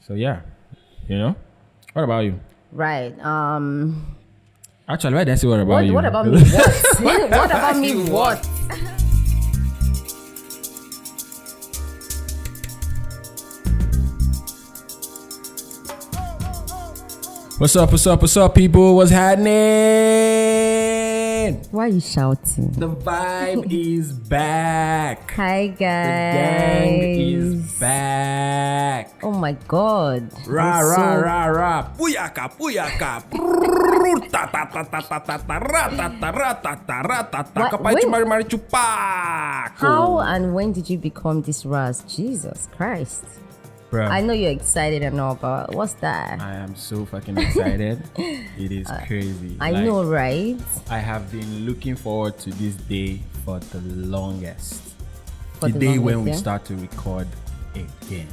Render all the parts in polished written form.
So yeah, What about you? Right. Actually, why did I say what about you? What about me? What? What about me? What? What's up, people? What's happening? Why are you shouting? The vibe is back. Hi, guys. The gang is back. Oh my God. Rah. Puyaka. How and when did you become this Raz? Jesus Christ. Bro, I know you're excited and all, but what's that? I am so fucking excited. It is crazy. I know, right? I have been looking forward to this day for the longest. For the the day longest, when we yeah? start to record again.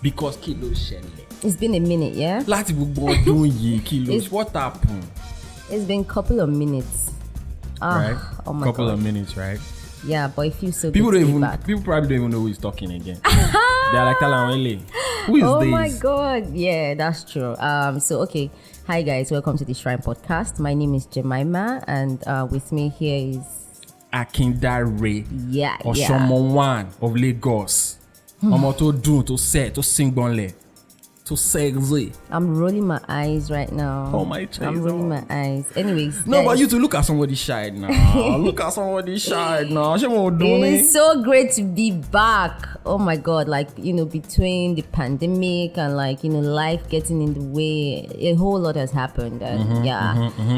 Because Kilo Shelley. It's been a minute, yeah? Láti gbogbo ọdún yìí, Kilos, what happened? It's been a couple of minutes. Right? Oh my Couple God. of minutes, right? Yeah, but it feels so People good don't to be even. back. People probably don't even know who is talking again. They're like, Talanwele. Who is Oh this? my God. Yeah, that's true. So, okay. Hi, guys. Welcome to the Shrine Podcast. My name is Jemima, and with me here is... Akindare. Yeah. Oshomowan of Lagos. Ọmọ tó dùn, tó sẹ́, tó sing gbọ́nlẹ̀, tó sexy. I'm rolling my eyes right now. Oh, my I'm rolling my eyes. Anyways. No, guys, but you to look at somebody's side now. Look at somebody's side now. Ṣé mo dùn ni? It's so great to be back. Oh my God. Like, between the pandemic and life getting in the way, a whole lot has happened. And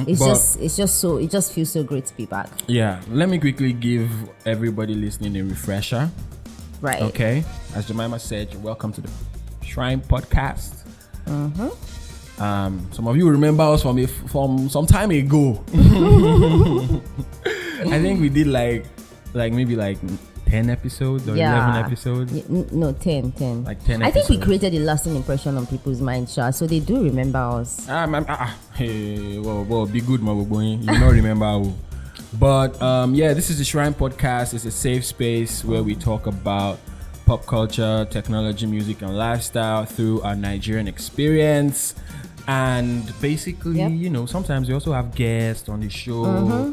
it just feels so great to be back. Yeah, let me quickly give everybody listening a refresher. Right. Okay, as Jemima said, you're welcome to the Shrine Podcast. Some of you remember us from some time ago. I think we did maybe 10 episods or 11 episodes. No, 10. Like 10 I think we episodes. created a lasting impression on people's minds, Sha, so they do remember us. Hey, well, be good, Mabuboy. You don't remember who. But this is the Shrine Podcast. It's a safe space where we talk about pop culture, technology, music, and lifestyle through our Nigerian experience. And basically, sometimes we also have guests on the show.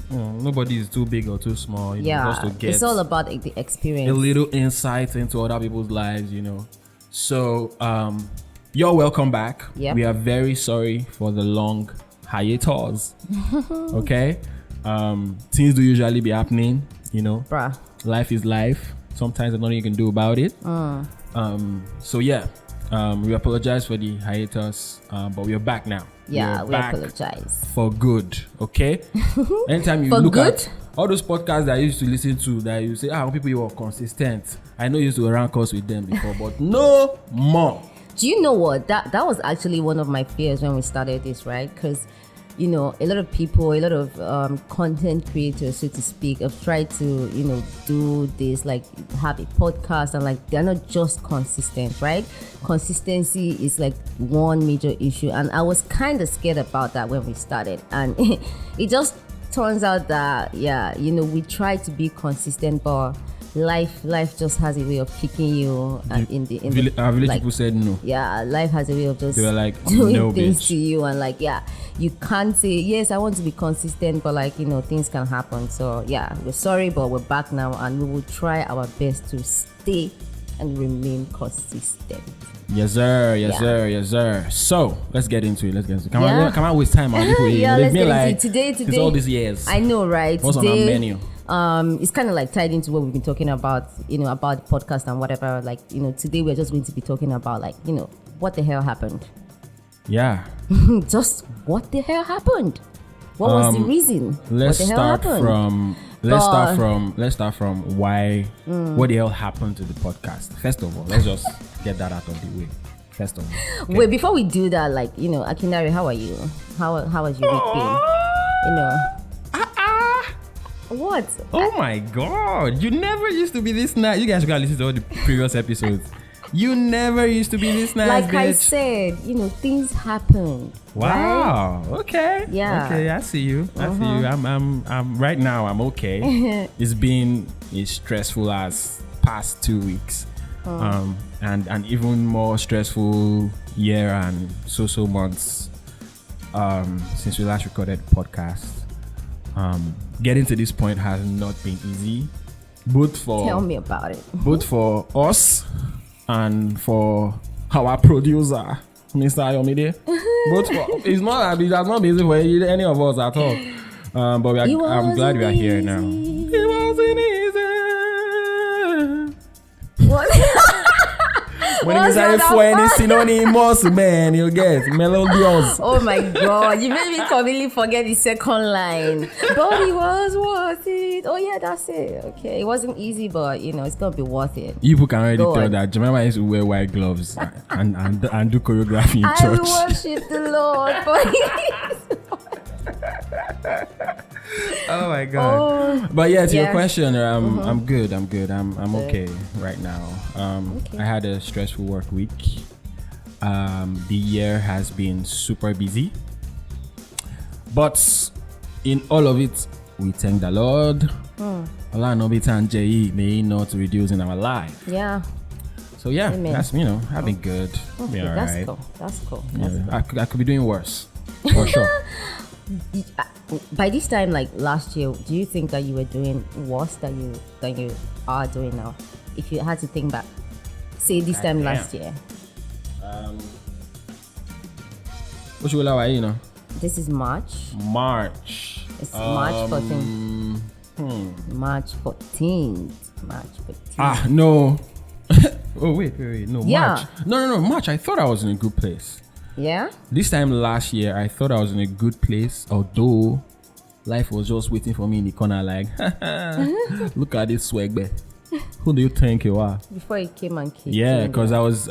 Nobody is too big or too small. Just to get it's all about the experience. a little insight into other people's lives, So, you're welcome back. Yep. We are very sorry for the long hiatus. Okay? Things do usually be happening, Bruh. Life is life. Sometimes there's nothing you can do about it. We apologize for the hiatus, but we are back now. Yeah, we back apologize. for good. Okay? Anytime you For look good? at all those podcasts that I used to listen to, that you say, people you are consistent. I know you used to rank us with them before, but no more. Do you know what? That was actually one of my fears when we started this, right? Because, a lot of people, a lot of content creators, so to speak, have tried to, do this, like have a podcast, and they're not just consistent, right? Consistency is one major issue, and I was kind of scared about that when we started, and it just turns out that we try to be consistent, but life just has a way of kicking you and Our village people said no. Yeah, life has a way of just They were like, doing no, things bitch. to you, and you can't say, yes, I want to be consistent, but things can happen. So we're sorry, but we're back now, and we will try our best to stay and remain consistent. Yes, sir. So let's get into it. Come on, waste time on people. Yeah, They've let's been get into it. Today, it's all these years. I know, right? What's today, on our menu? It's kind of tied into what we've been talking about, about the podcast and whatever. Today we're just going to be talking about what the hell happened. Yeah. Just what the hell happened? What was the reason? Let's what the hell start happened? let's start from why what the hell happened to the podcast. First of all, let's just get that out of the way. First of all. Okay? Wait, before we do that, Akindare, how are you? How has your week been? What? Oh my God! You never used to be this nice. You guys should go and listen to all the previous episodes. You never used to be this nice, Like bitch. I said, things happen. Wow. Right? Okay. Yeah. Okay. I see you. I'm right now. I'm okay. It's been as stressful as past 2 weeks. and an even more stressful year and so months since we last recorded the podcast. Getting to this point has not been easy, Tell me about it. both for us and for our producer, Mr. Ayomide. Both for, it's not that it has not been easy for any of us at all. But I'm glad we are here now. It wasn't easy. What? When What's you say that for any about? synonymous, man, you get melodious. Oh my god, you made me completely forget the second line. But it was worth it. Oh yeah, that's it. Okay, it wasn't easy, but it's gonna be worth it. People can already Go tell on. that Jemima used to wear white gloves and do choreography in I church. worship the Lord for Oh my god! Oh, But yeah, to your yeah. question, I'm good. I'm okay right now. Okay. I had a stressful work week. The year has been super busy, but in all of it, we thank the Lord. Allah no be tanjei, may He not reduce in our life. yeah. So yeah, Amen. that's I've been good. Okay, Be that's alright. cool. That's cool. Yeah, That's I could be doing worse, for sure. By this time, like last year, do you think that you were doing worse than you are doing now? If you had to think back, say this time damn. last year. What you will you know? This is March. March. It's March 14th. March 14th. March 14th. Ah, no. Oh, wait. No, Yeah. March. No. March. I thought I was in a good place. Yeah. This time last year, I thought I was in a good place, although life was just waiting for me in the corner like, look at this swag, babe. Who do you think you are? Before it came and kicked. Yeah, in. because I was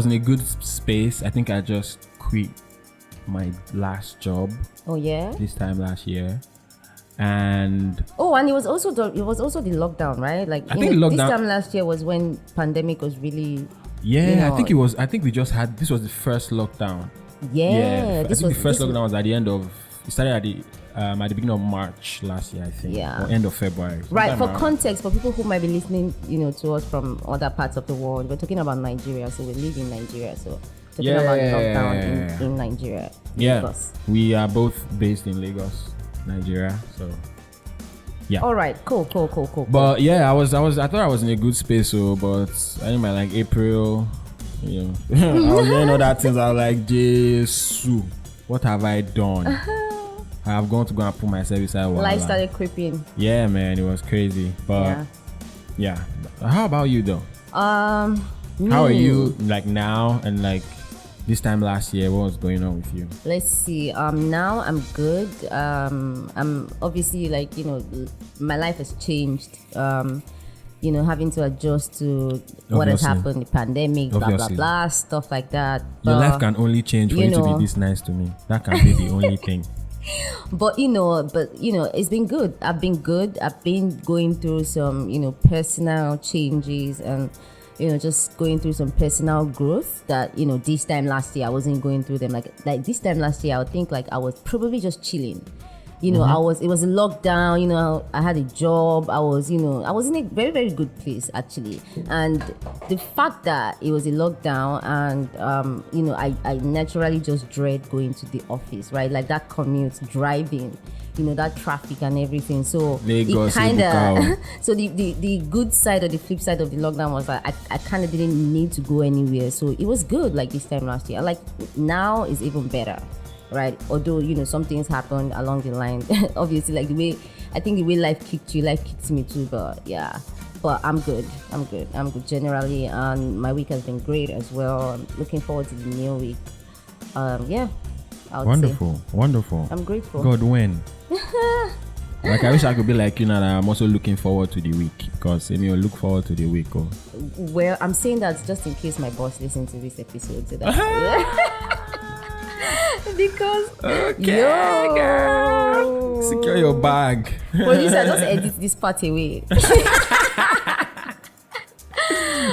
in a good space. I think I just quit my last job Oh yeah. this time last year. And Oh, and it was also the lockdown, right? Like I think this lockdown- time last year was when pandemic was really. yeah, You I think know- it was. I think we just had. This was the first lockdown. Yeah. I think the first lockdown was at the end of. It started at the beginning of March last year, I think. Yeah. Or end of February. Right, sometime for around. context, for people who might be listening, to us from other parts of the world, we're talking about Nigeria, so we live in Nigeria, so talking about the lockdown in Nigeria. Yeah, Lagos. we are both based in Lagos, Nigeria. So. Yeah. All right, cool. But yeah, I thought I was in a good space, but I think by like April, I was doing other things. I was like, Jesus, what have I done? I have gone to go and put myself inside wahala. Life started creeping. Yeah, man, it was crazy. But yeah. How about you though? How are you like now and like this time last year? What was going on with you? Let's see. Now I'm good. I'm obviously like my life has changed. Having to adjust to what has Obviously. happened, the pandemic, blah blah Obviously. blah, stuff like that. Your But- life can only change for you to be this nice to me. That can be the only thing. But it's been good. I've been good. I've been going through some personal changes and just going through some personal growth that this time last year I wasn't going through them. Like this time last year I would think like I was probably just chilling. It was a lockdown. I had a job. I was in a very, very good place actually. And the fact that it was a lockdown and I naturally just dread going to the office, right? Like that commute, driving, that traffic and everything. So Lagos, it kind Ebuka. of so the good side or the flip side of the lockdown was that I kind of didn't need to go anywhere. So it was good like this time last year. Like now is even better. Right, although some things happened along the line. Obviously, like the way life kicked me too. But yeah, but I'm good generally, and my week has been great as well. I'm looking forward to the new week. Yeah, I would say Wonderful. I'm grateful. God, when? Like I wish I could be like that. I'm also looking forward to the week because you look forward to the week. Oh. Well, I'm saying that just in case my boss listens to this episode. So that, because Girl. Secure your bag. producer, just edit this part away.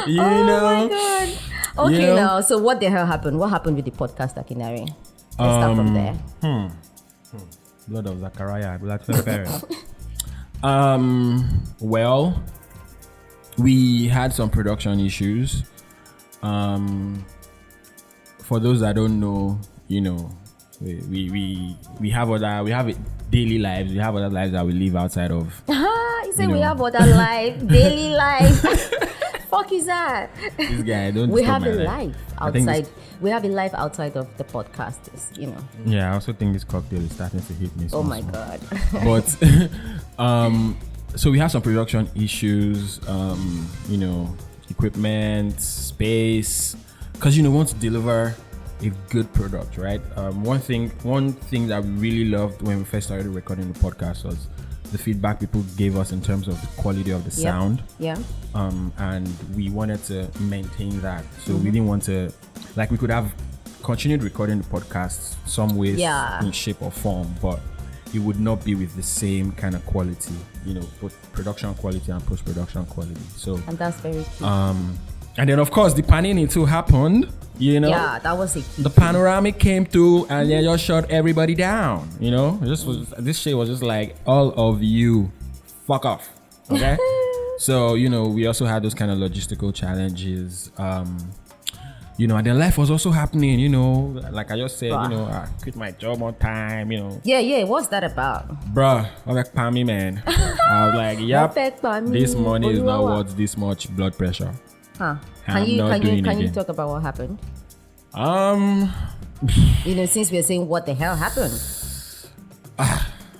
You Oh know. my god. Okay, You know? now, so what the hell happened? What happened with the podcast, Akinari? Let's start from there. Blood of Zachariah, blood of Pharaoh. Well, we had some production issues. For those that don't know, we have daily lives. We have other lives that we live outside of. You say we have other life, daily life. Fuck is that? This guy, don't. We stop have a my life outside. We have a life outside of the podcasters. Yeah, I also think this cocktail is starting to hit me. Oh my god. But so we have some production issues. Equipment, space, because want to deliver a good product, right? One thing that we really loved when we first started recording the podcast was the feedback people gave us in terms of the quality of the sound. Yeah. And we wanted to maintain that, so we didn't want to, we could have continued recording the podcast some ways, in shape or form, but it would not be with the same kind of quality, both production quality and post-production quality. So, and that's very key. And then of course the panini too happened. Yeah, that was a key. The panoramic came through and then just shut everybody down. This shit was just like, all of you, fuck off. Okay. So we also had those kind of logistical challenges. And then life was also happening, like I just said, I quit my job on time, Yeah, what's that about? Bruh, Pami, man. I was like, yep, this money is not worth this much blood pressure. Huh. Can you talk about what happened? Since we're saying what the hell happened.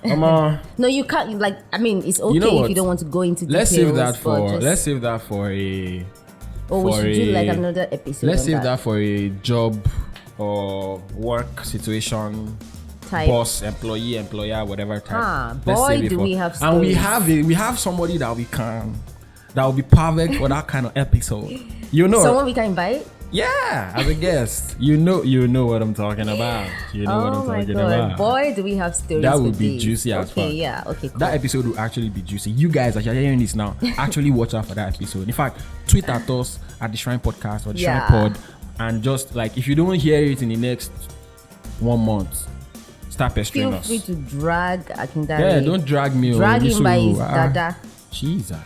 No, you can't. It's okay if you don't want to go into details. Let's save that for a. Or we should do another episode. Let's save that for a job or work situation. Type. Boss, employee, employer, whatever type. Boy, do we have stories. And we have somebody that will be perfect for that kind of episode. Someone we can invite? Yeah, as a guest. You know what I'm talking about. Oh my god. Boy, do we have stories. That would be juicy as fuck. Yeah, okay, cool. That episode will actually be juicy. You guys, as you're hearing this now, actually watch out for that episode. In fact, tweet at us at the Shrine Podcast or the Shrine Pod, and just if you don't hear it in the next 1 month, start pestering us. Feel free to drag Akindare. Yeah, don't drag me. Drag him by his dada. Jesus.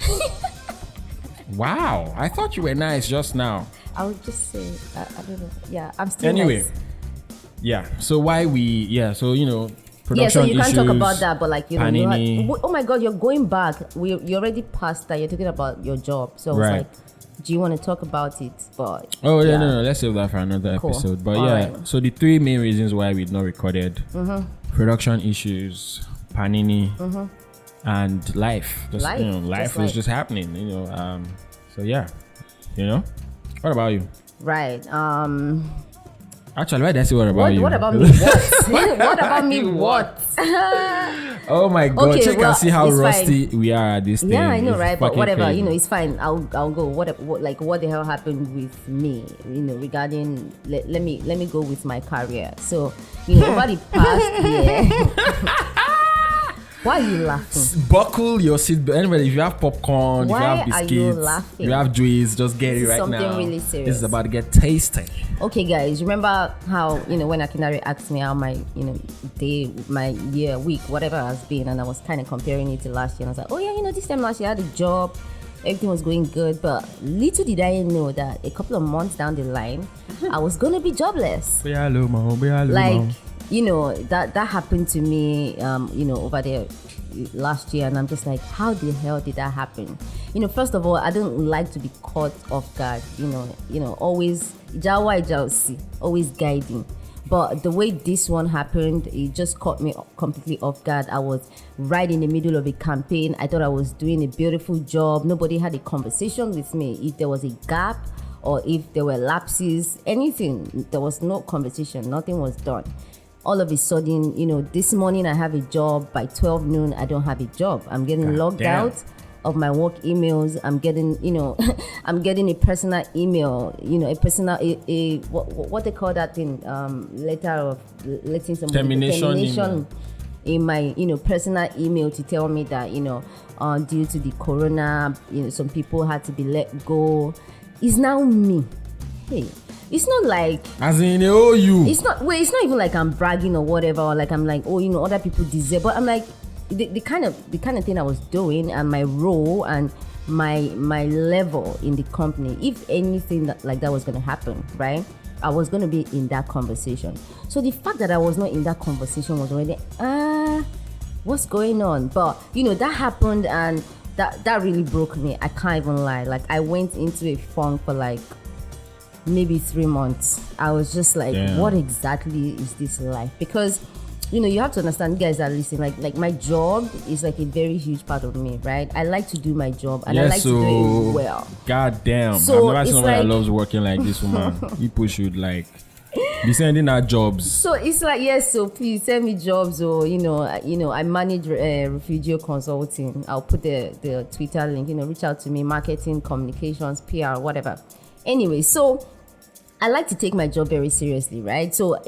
Wow, I thought you were nice just now. I would just say, I don't know. Yeah, I'm still anyway. Nice. Yeah. So production so you issues, can't talk about that, but Panini. oh my god, you're going back. You already passed that. You're talking about your job. So I was do you want to talk about it? But no, let's save that for another episode. But right. So the 3 main reasons why we'd not recorded: production issues, Panini, and life. Life was just happening. So yeah, What about you? Right. Actually, why did I say what about you? What about me? What? What about me? What? Oh my god! Okay, check and see how rusty we are at this thing. Yeah, I know, right? But whatever, crazy. It's fine. I'll go. What the hell happened with me? Regarding let me go with my career. So over the past year. Why are you laughing? Buckle your seatbelt. Anyway, if you have popcorn, Why if you have biscuits, are you laughing? you have juice, just get it right something now. Really serious. This is about to get tasty. Okay, guys, remember how when Akindare asked me how my day, my year, week, whatever has been, and I was kind of comparing it to last year, and I was like, oh yeah, this time last year I had a job, everything was going good, but little did I know that a couple of months down the line, I was gonna be jobless. That happened to me, over there last year, and I'm just like, how the hell did that happen? First of all, I don't like to be caught off guard. Always always guiding. But the way this one happened, it just caught me completely off guard. I was right in the middle of a campaign. I thought I was doing a beautiful job. Nobody had a conversation with me. If there was a gap or if there were lapses, anything, there was no conversation. Nothing was done. All of a sudden, this morning I have a job. By 12 noon, I don't have a job. I'm getting logged out of my work emails. I'm getting, I'm getting a personal email, a personal, what they call that thing, letter of letting somebody termination in my, personal email to tell me that, due to the corona, some people had to be let go. It's now me. Hey. It's not like as in you. It's not even like I'm bragging or whatever, or like I'm like, other people deserve. But I'm like the kind of thing I was doing and my role and my level in the company, if anything like that was going to happen, right, I was going to be in that conversation. So the fact that I was not in that conversation was already what's going on? But that happened, and that really broke me. I can't even lie. Like, I went into a funk for like maybe 3 months. I was just like, what exactly is this life? Because you have to understand, you guys are listening, like my job is like a very huge part of me, right? I like to do my job, and I like to do it well. God damn. So I've never seen someone that loves working like this woman. People should like be sending out jobs. So it's like, yes, so please send me jobs, or I manage Refugio Consulting. I'll put the Twitter link, reach out to me, marketing, communications, PR, whatever. Anyway, so I like to take my job very seriously, right? So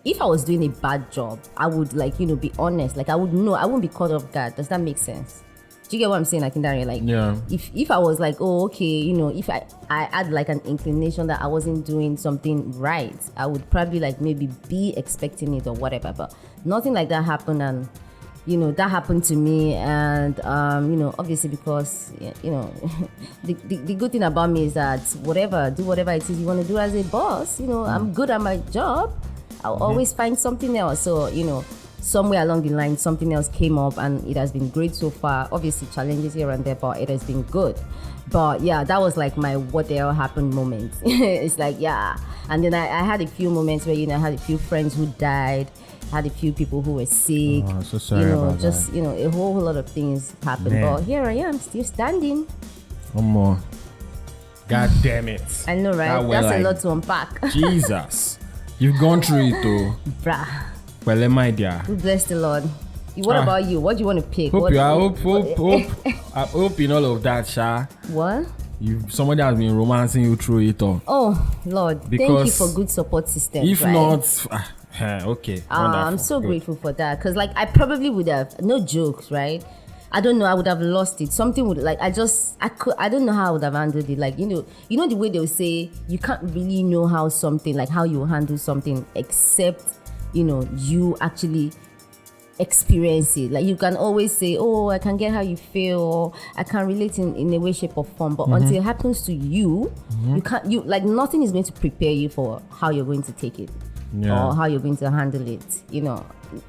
if I was doing a bad job, I would be honest. Like, I would know, I wouldn't be caught off guard. Does that make sense? Do you get what I'm saying? Like, in that, like, if I was like, oh, okay, if I had like an inclination that I wasn't doing something right, I would probably like maybe be expecting it or whatever. But nothing like that happened, and that happened to me. And obviously, because the good thing about me is that do whatever it is you want to do as a boss. I'm good at my job. I'll always find something else. So somewhere along the line, something else came up, and it has been great so far. Obviously, challenges here and there, but it has been good. But yeah, that was like my what the hell happened moment. It's like, and then I had a few moments where I had a few friends who died, had a few people who were sick. Oh, so sorry about just that. A whole lot of things happened. Man. But here I am, still standing. One more. God damn it. I know, right? That's a lot to unpack. Jesus. You've gone through it though. Bruh. Well, my dear. Bless the Lord. What about you? What do you want to pick? I hope in all of that, Sha. What? Somebody has been romancing you through it all. Oh, Lord. Thank you for good support system. If right? not, okay. I'm so grateful for that. Because like, I probably would have, no jokes, right? I don't know, I would have lost it. Something would like, I don't know how I would have handled it. Like, the way they'll say, you can't really know how you handle something except, you actually experience it. Like, you can always say, oh, I can get how you feel, or I can relate in a way, shape, or form. But until it happens to you, nothing is going to prepare you for how you're going to take it or how you're going to handle it.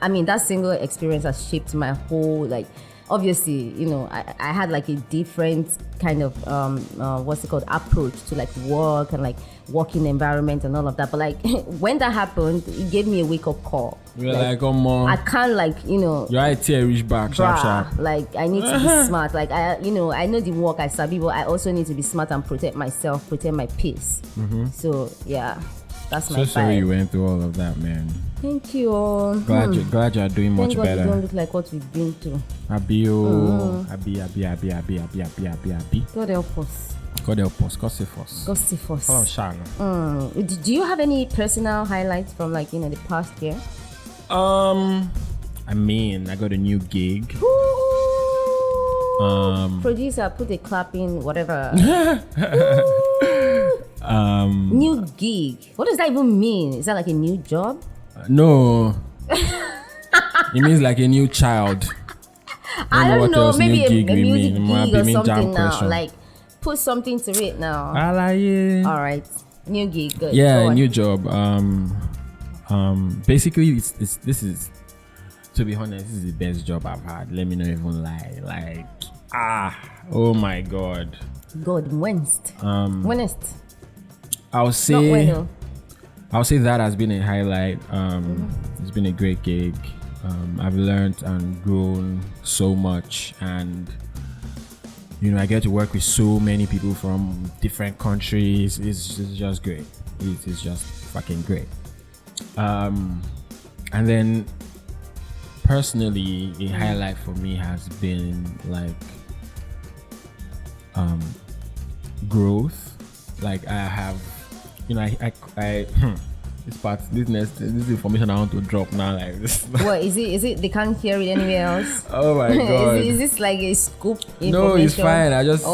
I mean, that single experience has shaped my whole, like, obviously, I had like a different kind of approach to like work and like working environment and all of that. But like, when that happened, it gave me a wake up call. You're like, oh mom, I can't your IT reach back sharp. Like, I need to be smart. Like, I know the work I sabi, but I also need to be smart and protect myself, protect my peace. So yeah, that's my so sorry vibe. you went through all of that, man. Thank you all. Glad you're doing much Thank God better. you don't look like what we've been through. Abi. God help us. God help us. God save us. God save us. Follow Shana. Do you have any personal highlights from like the past year? I mean, I got a new gig. Producer, put a clap in, whatever. New gig. What does that even mean? Is that like a new job? No. It means like a new child. I don't know. Maybe gig a music mean. gig or something now. Like, put something to it now. All right. New gig. Good. Yeah, new job. Basically, this is, to be honest, this is the best job I've had. Let me not even lie. Like, oh my God. God, whenest. I'll say that has been a highlight. It's been a great gig. I've learned and grown so much, and I get to work with so many people from different countries. It's just great. It's just fucking great. And then personally, a highlight for me has been like growth. Like, I have, this information I want to drop now, like this. What is it? They can't hear it anywhere else. Oh my God! is this like a scoop information? No, it's fine. I'm just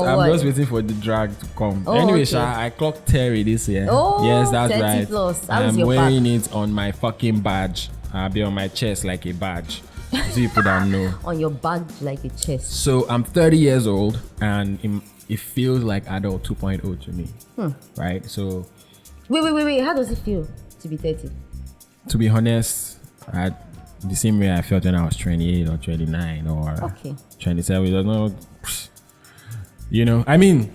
waiting for the drag to come. Anyway, okay. I clocked Terry this year. Oh, yes, that's 30 right. Plus. I'm wearing it on my fucking badge. I'll be on my chest like a badge. So you put that no. On your back like a chest. So I'm 30 years old, and it feels like adult 2.0 to me, right? So Wait. How does it feel to be 30? to be honest, the same way I felt when I was 28 or 29 or 27. There's no, I mean,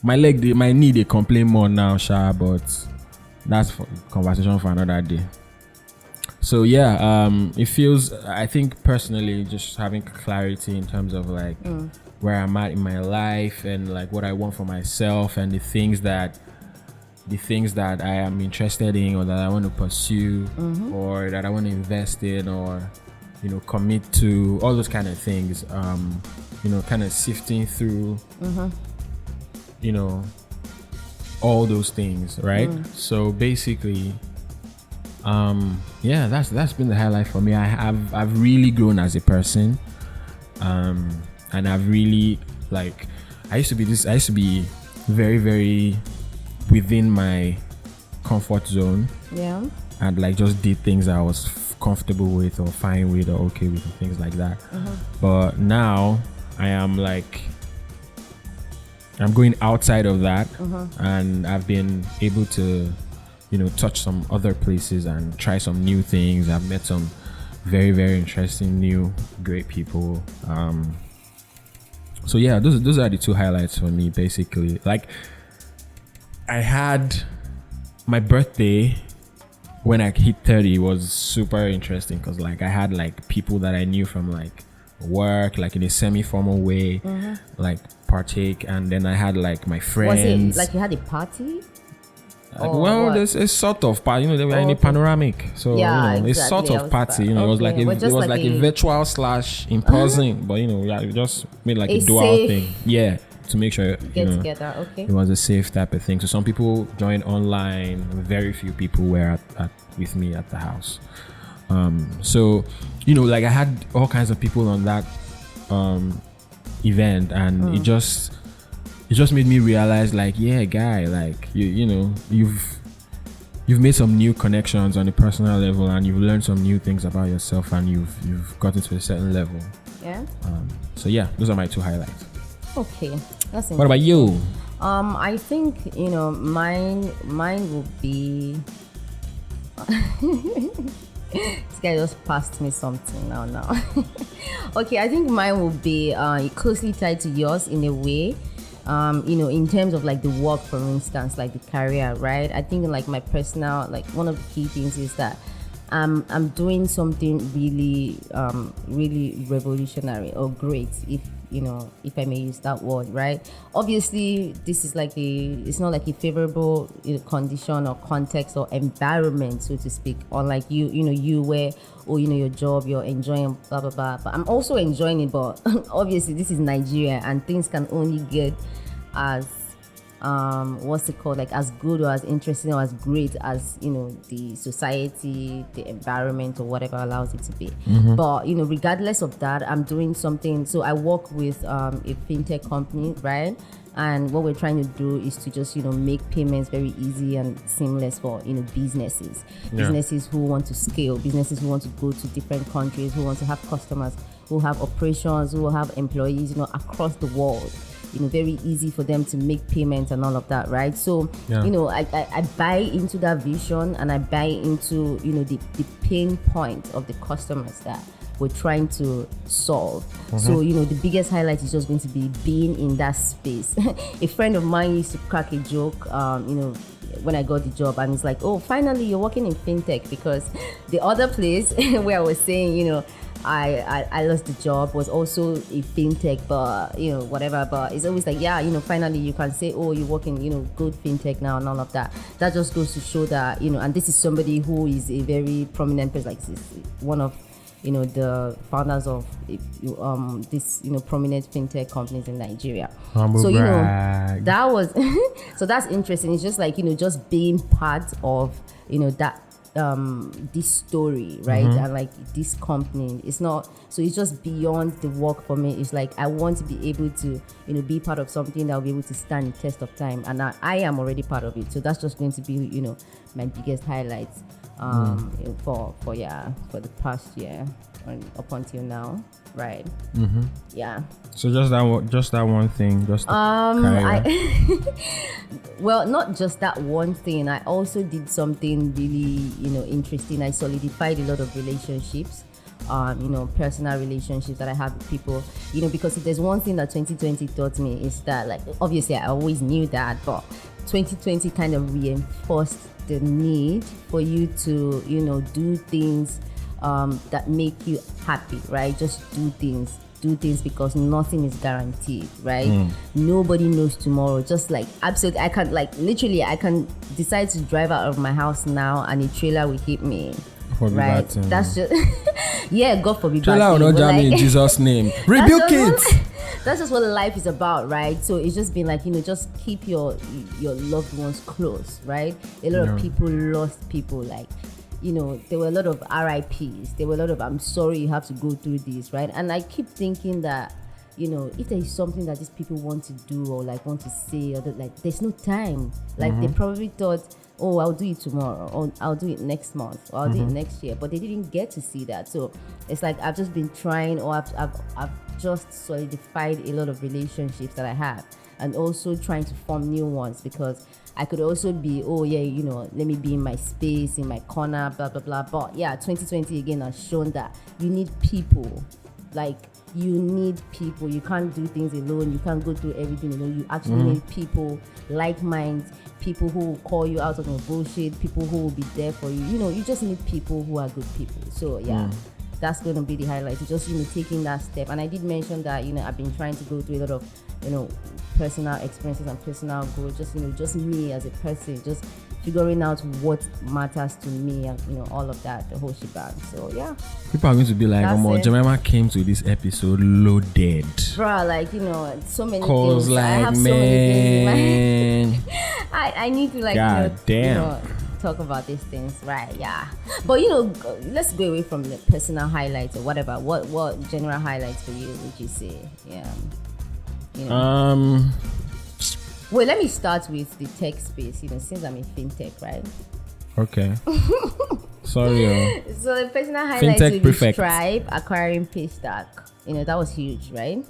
my knee, they complain more now, Sha, but that's for conversation for another day. So yeah, it feels, I think personally, just having clarity in terms of like where I'm at in my life and like what I want for myself and the things that I am interested in or that I want to pursue or that I want to invest in or commit to, all those kind of things, kind of sifting through all those things, right? So basically that's been the highlight for me. I've really grown as a person, and I've really, like, I used to be very, very within my comfort zone, and like just did things I was comfortable with or fine with or okay with and things like that. But now I am like, I'm going outside of that, and I've been able to touch some other places and try some new things. I've met some very, very interesting new great people. So yeah, those are the two highlights for me basically. Like, I had my birthday when I hit 30 was super interesting because like I had like people that I knew from like work, like in a semi-formal way, like partake, and then I had like my friends. Was it like you had a party? Well, there's a sort of party, they were in a panoramic, so exactly. It's sort of party. It was like a virtual / in person, but we just made like a dual thing, to make sure get together. Okay, it was a safe type of thing. So some people joined online, very few people were with me at the house. So like I had all kinds of people on that event, and it just made me realize, like, yeah, guy, like you've made some new connections on a personal level, and you've learned some new things about yourself, and you've gotten to a certain level. Yeah. So yeah, those are my two highlights. Okay, that's interesting. What about you? I think mine will be. This guy just passed me something now. Okay, I think mine will be closely tied to yours in a way. In terms of like the work, for instance, like the career, right? I think like my personal, like one of the key things is that I'm doing something really, really revolutionary or great, if I may use that word, right? Obviously, this is like it's not like a favorable condition or context or environment, so to speak. Unlike you where, your job, you're enjoying, blah, blah, blah. But I'm also enjoying it, but obviously this is Nigeria and things can only get as what's it called, like as good or as interesting or as great as the society, the environment or whatever allows it to be. But regardless of that, I'm doing something. So I work with a fintech company, right? And what we're trying to do is to just make payments very easy and seamless for businesses who want to scale, businesses who want to go to different countries, who want to have customers, who have operations, who have employees across the world. Very easy for them to make payments and all of that, right? So I buy into that vision, and I buy into the pain point of the customers that we're trying to solve. So the biggest highlight is just going to be being in that space. A friend of mine used to crack a joke when I got the job, and it's like, oh, finally you're working in fintech, because the other place where I was saying I lost the job was also a fintech, but whatever. But it's always like, finally you can say, oh, you work in good fintech now and all of that. That just goes to show that and this is somebody who is a very prominent person, like one of the founders of this prominent fintech companies in Nigeria. So that was so that's interesting. It's just like just being part of that this story, right? And like this company, it's not, so it's just beyond the work for me. It's like I want to be able to, you know, be part of something that will be able to stand the test of time, and I am already part of it. So that's just going to be, you know, my biggest highlights for the past year and up until now, right? Yeah. So just that one thing, just well, not just that one thing. I also did something really, you know, interesting. I solidified a lot of relationships, you know, personal relationships that I have with people, you know, because if there's one thing that 2020 taught me is that, like, obviously I always knew that, but 2020 kind of reinforced the need for you to, you know, do things that make you happy, right? Just do things because nothing is guaranteed, right? Nobody knows tomorrow. Just like absolutely, I can decide to drive out of my house now and a trailer will hit me, right? That's just yeah, God forbid. Trailer will not jam me in Jesus' name. Rebuke it. That's just what life is about, right? So it's just been like, you know, just keep your loved ones close, right? A lot of people lost people, like, you know, there were a lot of RIPs. There were a lot of, I'm sorry you have to go through this, right? And I keep thinking that, you know, if there is something that these people want to do or like want to say, or that, like, there's no time. Like they probably thought, oh, I'll do it tomorrow, or I'll do it next month, or I'll do it next year, but they didn't get to see that. So it's like I've just been trying, or I've just solidified a lot of relationships that I have, and also trying to form new ones, because I could also be, oh yeah, you know, let me be in my space, in my corner, blah, blah, blah. But yeah, 2020 again has shown that you need people. Like, you need people. You can't do things alone. You can't go through everything alone. You actually need people, like minds, people who will call you out on your bullshit, people who will be there for you. You know, you just need people who are good people. So yeah. That's going to be the highlight. Just, you know, taking that step. And I did mention that, you know, I've been trying to go through a lot of, you know, personal experiences and personal growth. Just, you know, just me as a person, just figuring out what matters to me, and, you know, all of that, the whole shebang. So yeah. People are going to be like, Jemima came to this episode loaded. Bruh, like, you know, so many Cause things. like, I have man. so many things. I need to, like, God damn. You know, talk about these things, right? Yeah, but you know, let's go away from the personal highlights or whatever. What general highlights for you would you say? Yeah, you know. Well, let me start with the tech space. You know, since I'm in fintech, right? Okay. Sorry. So the personal highlights would be Stripe acquiring Paystack. You know, that was huge, right?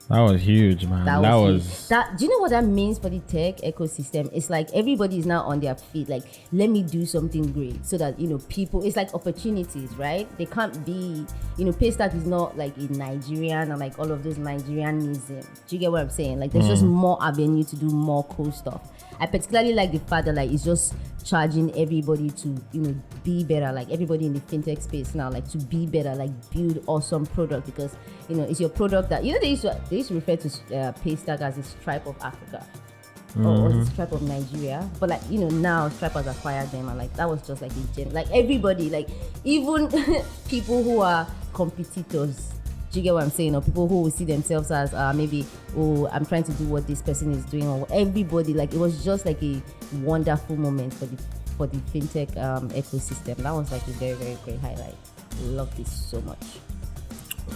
That was huge, man. That was that. Do you know what that means for the tech ecosystem? It's like everybody is now on their feet. Like, let me do something great so that, you know, people. It's like opportunities, right? They can't be. You know, Paystack is not like a Nigerian and like all of those Nigerianism. Do you get what I'm saying? Like, there's just more avenue to do more cool stuff. I particularly like the fact that, like, it's just charging everybody to, you know, be better. Like, everybody in the fintech space now, like, to be better, like, build awesome product, because, you know, it's your product that, you know, they used to refer to Paystack as the Stripe of Africa, or the Stripe of Nigeria. But, like, you know, now Stripe has acquired them, and like that was just like like everybody, like even people who are competitors. Do you get what I'm saying? Or people who will see themselves as maybe, oh, I'm trying to do what this person is doing, or everybody. Like, it was just like a wonderful moment for the fintech ecosystem. That was like a very, very great highlight. Love this so much.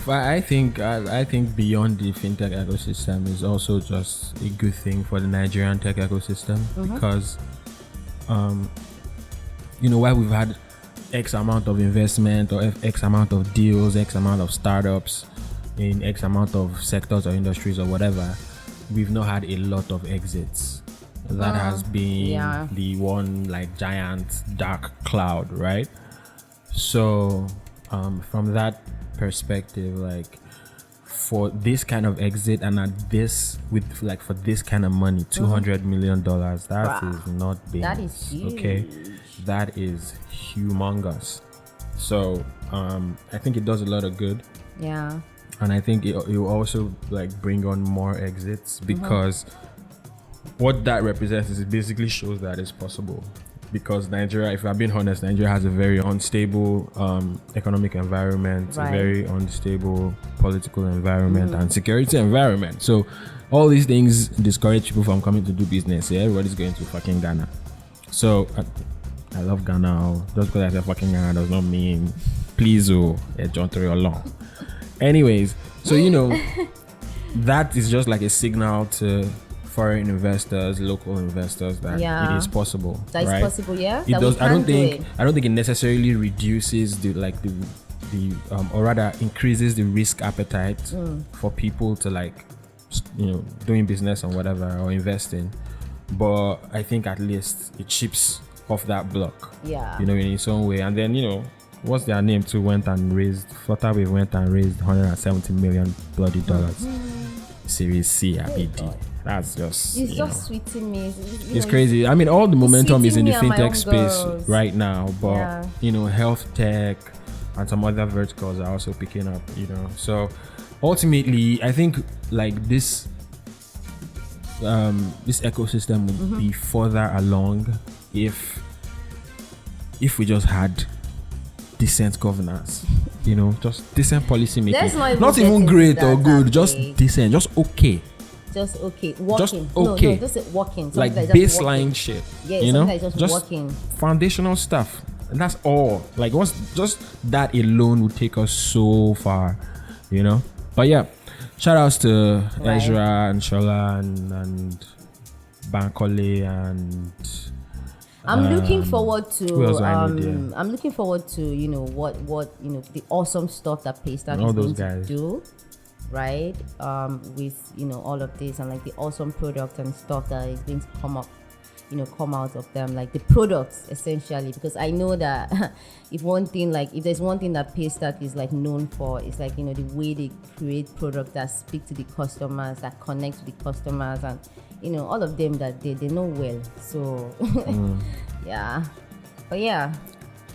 I think beyond the fintech ecosystem is also just a good thing for the Nigerian tech ecosystem, because you know, while we've had X amount of investment or X amount of deals, X amount of startups in X amount of sectors or industries or whatever, we've not had a lot of exits. That has been the one, like, giant dark cloud, right? So from that perspective, like, for this kind of exit and at this, with like, for this kind of money, $200 million, that is not big. That is huge. Okay, that is humongous. So I think it does a lot of good. Yeah. And I think it will also, like, bring on more exits, because what that represents is it basically shows that it's possible. Because Nigeria, if I'm being honest, Nigeria has a very unstable economic environment, a very unstable political environment and security environment. So all these things discourage people from coming to do business. Yeah? Everybody's going to fucking Ghana. So I love Ghana. Just because I said fucking Ghana does not mean please, John Tory along. Anyways, so that is just like a signal to foreign investors, local investors that it is possible. That right? is possible, yeah. It that does. I don't think it necessarily reduces the or rather increases the risk appetite for people to doing business and whatever or investing. But I think at least it chips off that block. Yeah. In its own way, and then what's their name too went and raised Flutterwave went and raised $170 million bloody dollars. Series C at BD. That's just it's just sweeting me. It's crazy. I mean, all the momentum is in the sweeting me and my fintech own space girls. right now, but health tech and some other verticals are also picking up. So ultimately, I think like this ecosystem would be further along if we just had decent governance, just decent policy making. Not even great or good, just decent, just okay. Just okay, walking. Just okay. No, just walking. Like baseline walking. Shit. Yeah, just walking. Foundational stuff. And that's all. Like just that alone would take us so far, But yeah, shout outs to Ezra and Shola and Bankole and I'm looking forward to I'm looking forward to what the awesome stuff that Paystack is going to do, right? With all of this and like the awesome product and stuff that is going to come out of them, like the products essentially, because I know that if there's one thing that Paystack is like known for, it's like the way they create products that speak to the customers, that connect to the customers, and all of them that they know well. So yeah, but yeah.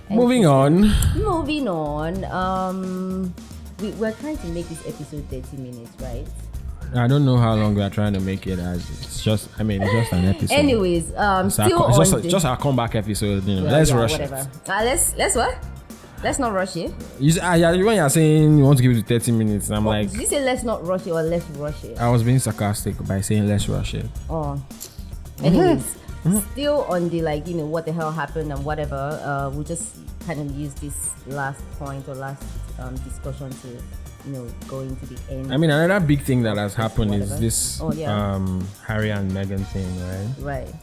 Moving on. We're trying to make this episode 30 minutes, right? I don't know how long we are trying to make it as. It's just an episode. Anyways, it's just our comeback episode. Let's rush whatever. Let's what? Let's not rush it. When you're saying you want to give it 30 minutes, I'm like. Did you say let's not rush it or let's rush it? I was being sarcastic by saying let's rush it. Oh. Anyways, still on the what the hell happened and whatever. We'll just kind of use this last point or last discussion to go into the end. I mean, another big thing that has happened is this Harry and Meghan thing, right?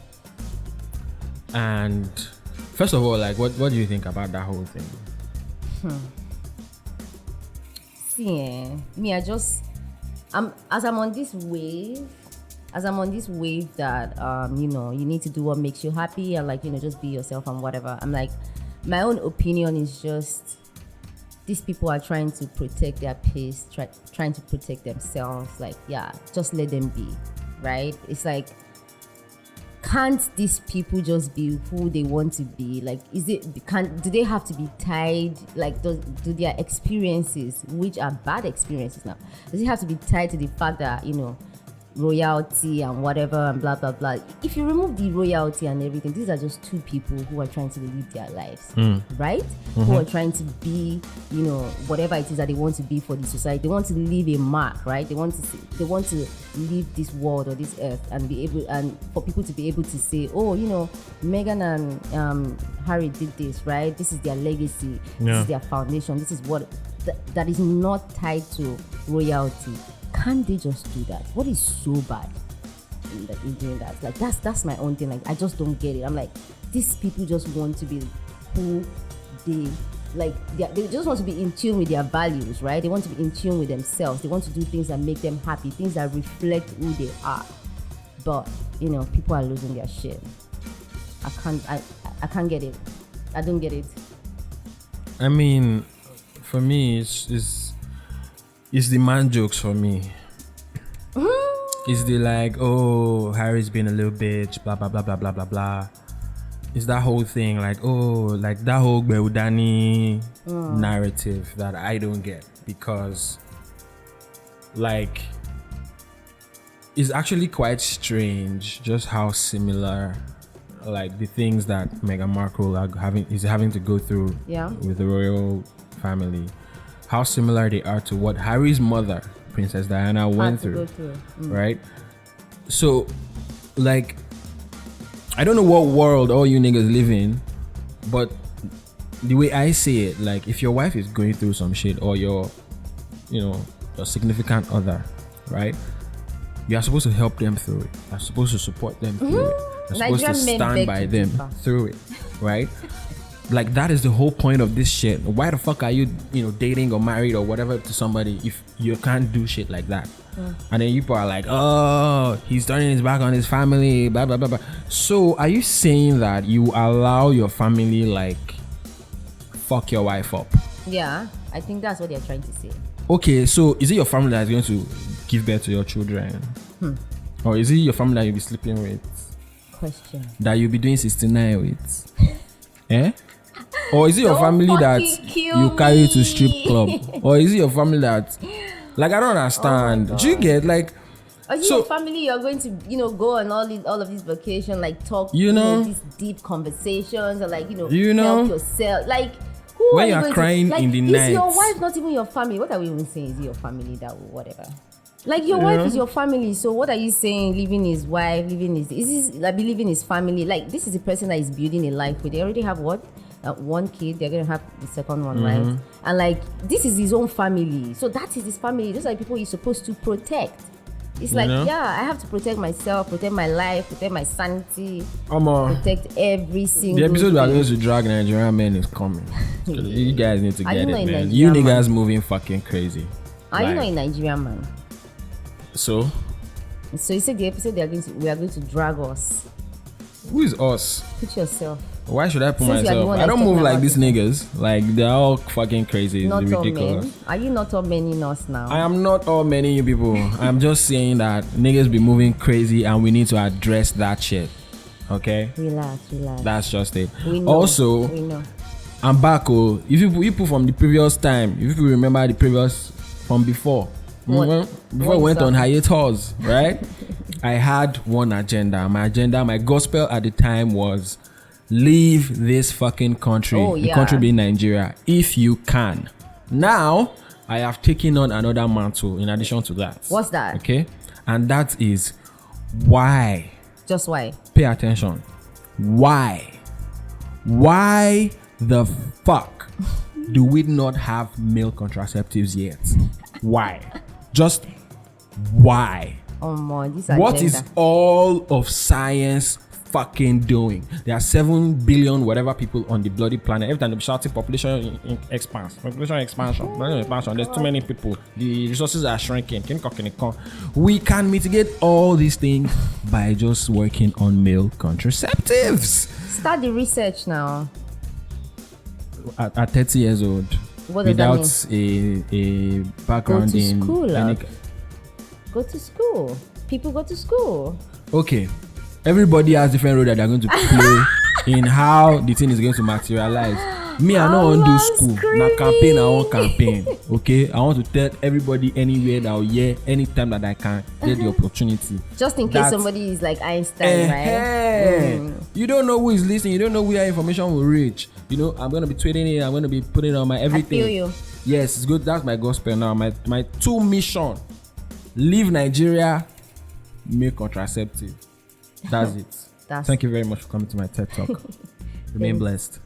And first of all, like, what do you think about that whole thing? See, me, I'm on this wave that you need to do what makes you happy and just be yourself and whatever. I'm like, my own opinion is just these people are trying to protect their peace, trying to protect themselves. Just let them be, right? It's like, can't these people just be who they want to be? Do they have to be tied? Do their experiences, which are bad experiences now, does it have to be tied to the fact that royalty and whatever and blah blah blah? If you remove the royalty and everything, these are just two people who are trying to live their lives, right? Who are trying to be whatever it is that they want to be for the society. They want to leave a mark, right? They want to leave this world or this earth and be able, and for people to be able to say, oh, Meghan and Harry did this, right? This is their legacy. This is their foundation. This is what that is not tied to royalty. Can't they just do that? What is so bad in doing that? That's my own thing. I just don't get it. I'm like, these people just want to be who they they just want to be in tune with their values, right? They want to be in tune with themselves. They want to do things that make them happy, things that reflect who they are. But people are losing their shit. I can't get it. I don't get it. I mean, for me, it's the man jokes for me. It's the Harry's been a little bitch, blah blah blah blah blah blah blah. It's that whole thing, that whole Beudani narrative that I don't get, because it's actually quite strange just how similar the things that Meghan Markle is having to go through with the royal family, how similar they are to what Harry's mother, Princess Diana, went through. Right? So, I don't know what world all you niggas live in, But the way I see it, like if your wife is going through some shit, or your significant other, right? You are supposed to help them through it. You're supposed to support them through it. You're supposed to stand by them through it, right? Like that is the whole point of this shit. Why the fuck are you, dating or married or whatever to somebody if you can't do shit like that? And then people are like, oh, he's turning his back on his family, blah blah blah blah. So are you saying that you allow your family like fuck your wife up? Yeah, I think that's what they're trying to say. Okay, so is it your family that's going to give birth to your children? Or is it your family that you'll be sleeping with? Question. That you'll be doing 69 with? Eh? Or is it your family that you carry to strip club? Or is it your family that, like, I don't understand. Do you get, like, are you your family? You're going to, go on all of these vacations, like talk, these deep conversations, or like, help yourself, like. When you are crying in the night. Is your wife not even your family? What are we even saying? Is it your family that whatever? Like your wife is your family. So what are you saying? Leaving his wife, is this like leaving his family? Like this is the person that is building a life with. They already have what? One kid. They're gonna have the second one, right? And like this is his own family. So that is his family. Those are the people you're supposed to protect. It's like, I have to protect myself, protect my life, protect my sanity, protect every single The episode thing. we are going to drag Nigerian men is coming. You guys need to get it, man. You niggas moving fucking crazy. Are you not a Nigerian man? So you said the episode we are going to drag us. Who is us? Put yourself. Why should I put myself? I don't move like these niggas. Like they're all fucking crazy. It's ridiculous. Are you not all many in us now? I am not all many you people. I'm just saying that niggas be moving crazy and we need to address that shit. Okay? Relax. That's just it. We know. Also, I'm back. Oh, if you people from the previous time, if you remember the previous from before. Before we went on hiatus, right? I had one agenda. My gospel at the time was leave this fucking country. The country being Nigeria, if you can. Now, I have taken on another mantle in addition to that. What's that? Okay? And that is why. Just why? Pay attention. Why? Why the fuck do we not have male contraceptives yet? Why? Just why? What is all of science fucking doing? There are 7 billion whatever people on the bloody planet. Every time they're shouting population expansion. There's too many people. The resources are shrinking. We can mitigate all these things by just working on male contraceptives. Start the research now. At 30 years old. What does without that mean? a background go to in school, any... Go to school. People go to school. Okay. Everybody has different role that they're going to play in how the thing is going to materialize. Me, I don't want to do school. Now campaign, I want campaign. Okay? I want to tell everybody anywhere that I'll hear anytime that I can get the opportunity. Just in case somebody is like Einstein, right? You don't know who is listening. You don't know where information will reach. I'm going to be tweeting it. I'm going to be putting it on my everything. I feel you. Yes, it's good. That's my gospel now. My 2 mission. Leave Nigeria, make contraceptive. That's it. Thank you very much for coming to my TED Talk. Remain blessed.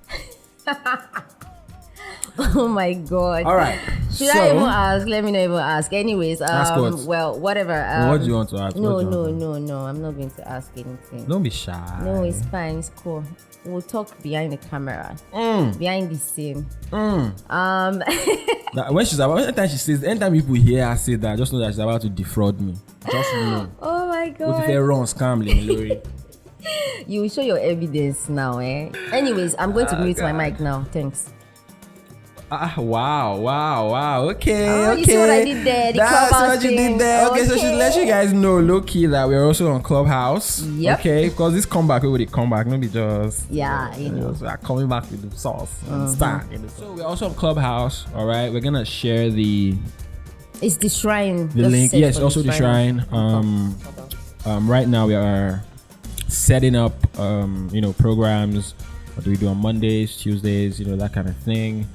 Oh my God. All right. Should I even ask? Let me not even ask. Anyways, well, whatever. What do you want to ask? No. I'm not going to ask anything. Don't be shy. No, it's fine. It's cool. We'll talk behind the camera, behind the scene. Anytime people hear her say that, just know that she's about to defraud me. Just know. Oh my God. What if they run scambling, Lori? You will show your evidence now, eh? Anyways, I'm going to mute my mic now. Thanks. Wow. Okay. You see what I did there? That's what you did there. Okay, so she let you guys know, low key, that we're also on Clubhouse. Yep. Okay, because this comeback, we would come back, maybe just. Yeah, So are coming back with the sauce and stuff. So we're also on Clubhouse. All right, we're gonna share the. It's the shrine. The link. Yes, also the shrine. Right now we are setting up, programs. What do we do on Mondays, Tuesdays, that kind of thing.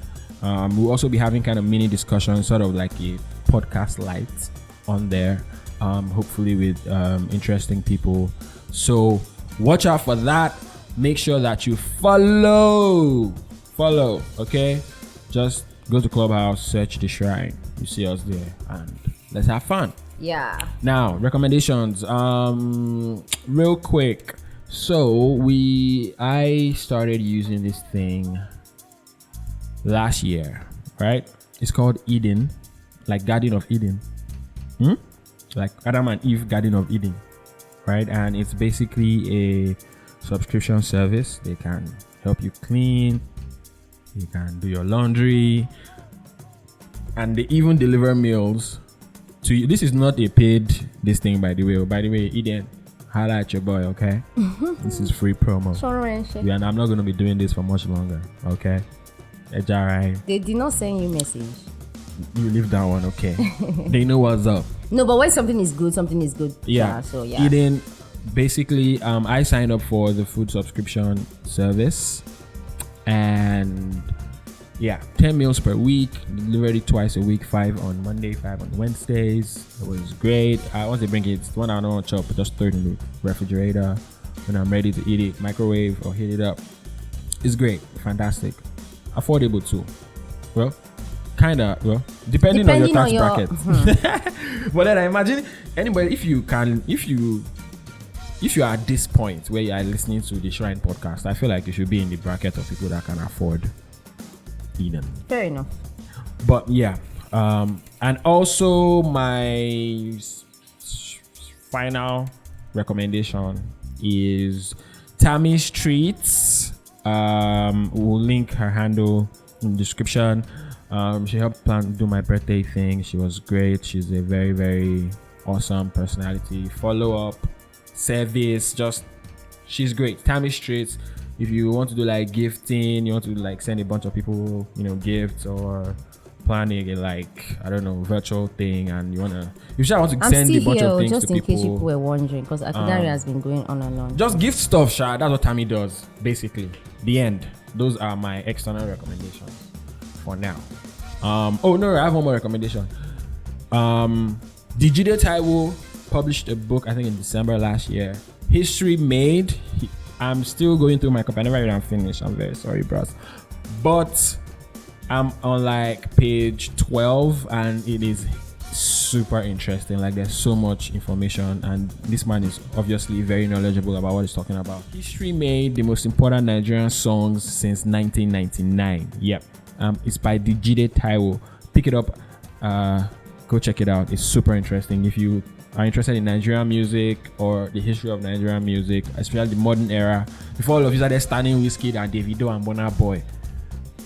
We'll also be having kind of mini discussions, sort of like a podcast light on there, hopefully with interesting people. So watch out for that. make sure that you follow, okay? Just go to Clubhouse, search The Shrine. You see us there, and let's have fun. Yeah. Now, recommendations. Real quick. So I started using this thing last year, right? It's called Eden, like Garden of Eden. Like Adam and Eve Garden of Eden, right? And it's basically a subscription service. They can help you clean, you can do your laundry, and they even deliver meals to you. This is not a paid thing, by the way. Eden, holla at your boy, okay? This is free promo. Yeah, and I'm not going to be doing this for much longer, okay? They did not send you message. You leave that one, okay? They know what's up. No, but when something is good. Yeah. So yeah. Eden, basically, I signed up for the food subscription service, and yeah, 10 meals per week, delivered it twice a week, 5 on Monday, 5 on Wednesdays. It was great. Once they bring it, it's the one I don't want to chop, just throw it in the refrigerator when I'm ready to eat it, microwave or heat it up. It's great, fantastic, affordable too. Depending on your tax bracket. But then I imagine anybody, if you are at this point where you are listening to the Shrine podcast, I feel like you should be in the bracket of people that can afford Eden. Fair enough. But yeah, and also my final recommendation is Tammy Streets. We'll link her handle in the description. She helped do my birthday thing. She was great. She's a very, very awesome personality. Follow up, service, she's great. Tammy Streets. If you want to do like gifting, you want to like send a bunch of people, gifts, or planning a virtual thing, and you want to send a bunch of things just to in people. case people were wondering, because Akadari has been going on and on. Just gift stuff, Sha. That's what Tammy does, basically. The end. Those are my external recommendations for now. I have one more recommendation. Digide Taiwo published a book, I think in December last year. History Made. I'm still going through my copy. I never even finished. I'm very sorry, bros. But I'm on like page 12, and it is super interesting. Like, there's so much information, and this man is obviously very knowledgeable about what he's talking about. History Made, the most important Nigerian songs since 1999. Yep. It's by Digide Taiwo. Pick it up. Go check it out. It's super interesting. If you are interested in Nigerian music or the history of Nigerian music, especially the modern era, before all of you started standing Wizkid and Davido and Burna Boy,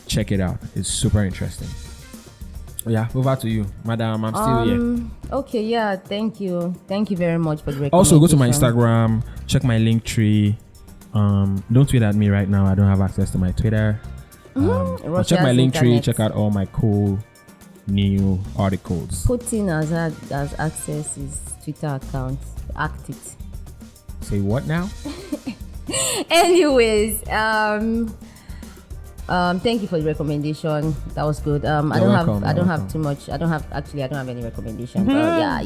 check it out. It's super interesting. Yeah, over to you, madam. I'm still here. Okay, yeah, thank you very much for the recommendation. Also, go to my Instagram, check my link tree. Don't tweet at me right now. I don't have access to my Twitter. Check my link tree. Check out all my cool new articles. Putin has access his Twitter account. Act it. Say what now? Anyways, thank you for the recommendation. That was good. I don't have too much. I don't have any recommendation. But yeah,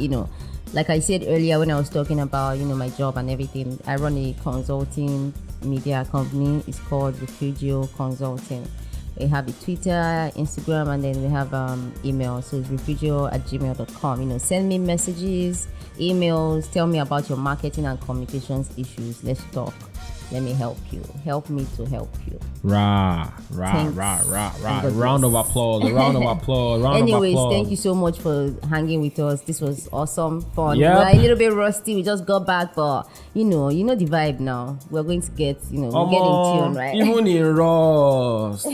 like I said earlier when I was talking about my job and everything, I run a consulting media company. It's called Refugio Consulting. We have a Twitter, Instagram, and then we have email. So it's refugio@gmail.com. Send me messages, emails, tell me about your marketing and communications issues. Let's talk. Let me help you. Help me to help you. Rah. Thanks. Round of applause. Anyways, thank you so much for hanging with us. This was awesome, fun. Yep. We're a little bit rusty. We just got back, but you know the vibe now. We're going to get, we'll get in tune, right? Even in Ross.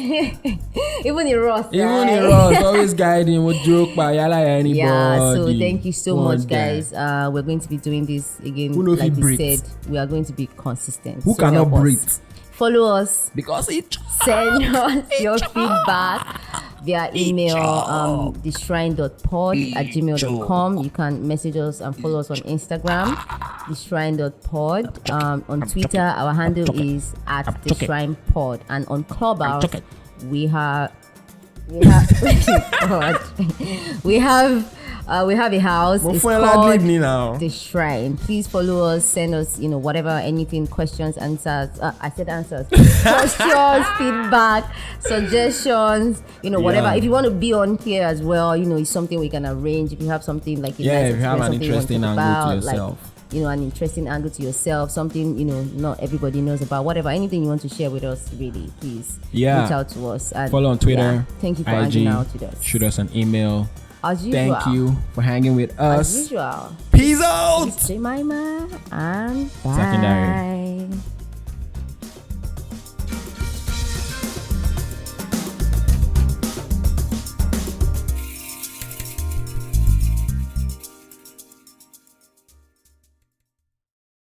Always guiding with joke by anybody. Yeah, so thank you so much, guys. We're going to be doing this again. Like we said, we are going to be consistent. Who cannot breathe? Follow us. Because send us your feedback via email, theshrine.pod@gmail.com. You can message us and follow us on Instagram, theshrine.pod. On Twitter, our handle is @theshrinepod, and on Clubhouse we have We have a house. It's Leave called me now. The Shrine. Please follow us. Send us, whatever, anything, questions, answers. I said answers. Questions, feedback, suggestions. Whatever. Yeah. If you want to be on here as well, it's something we can arrange. If you have something like If you have an interesting angle to yourself. An interesting angle to yourself, something not everybody knows about, whatever, anything you want to share with us, really, please reach out to us. And follow on Twitter. Thank you for IG, hanging out with us. Shoot us an email. As usual. Thank you for hanging with us. As usual. Peace out. Jemima and bye. Secondary.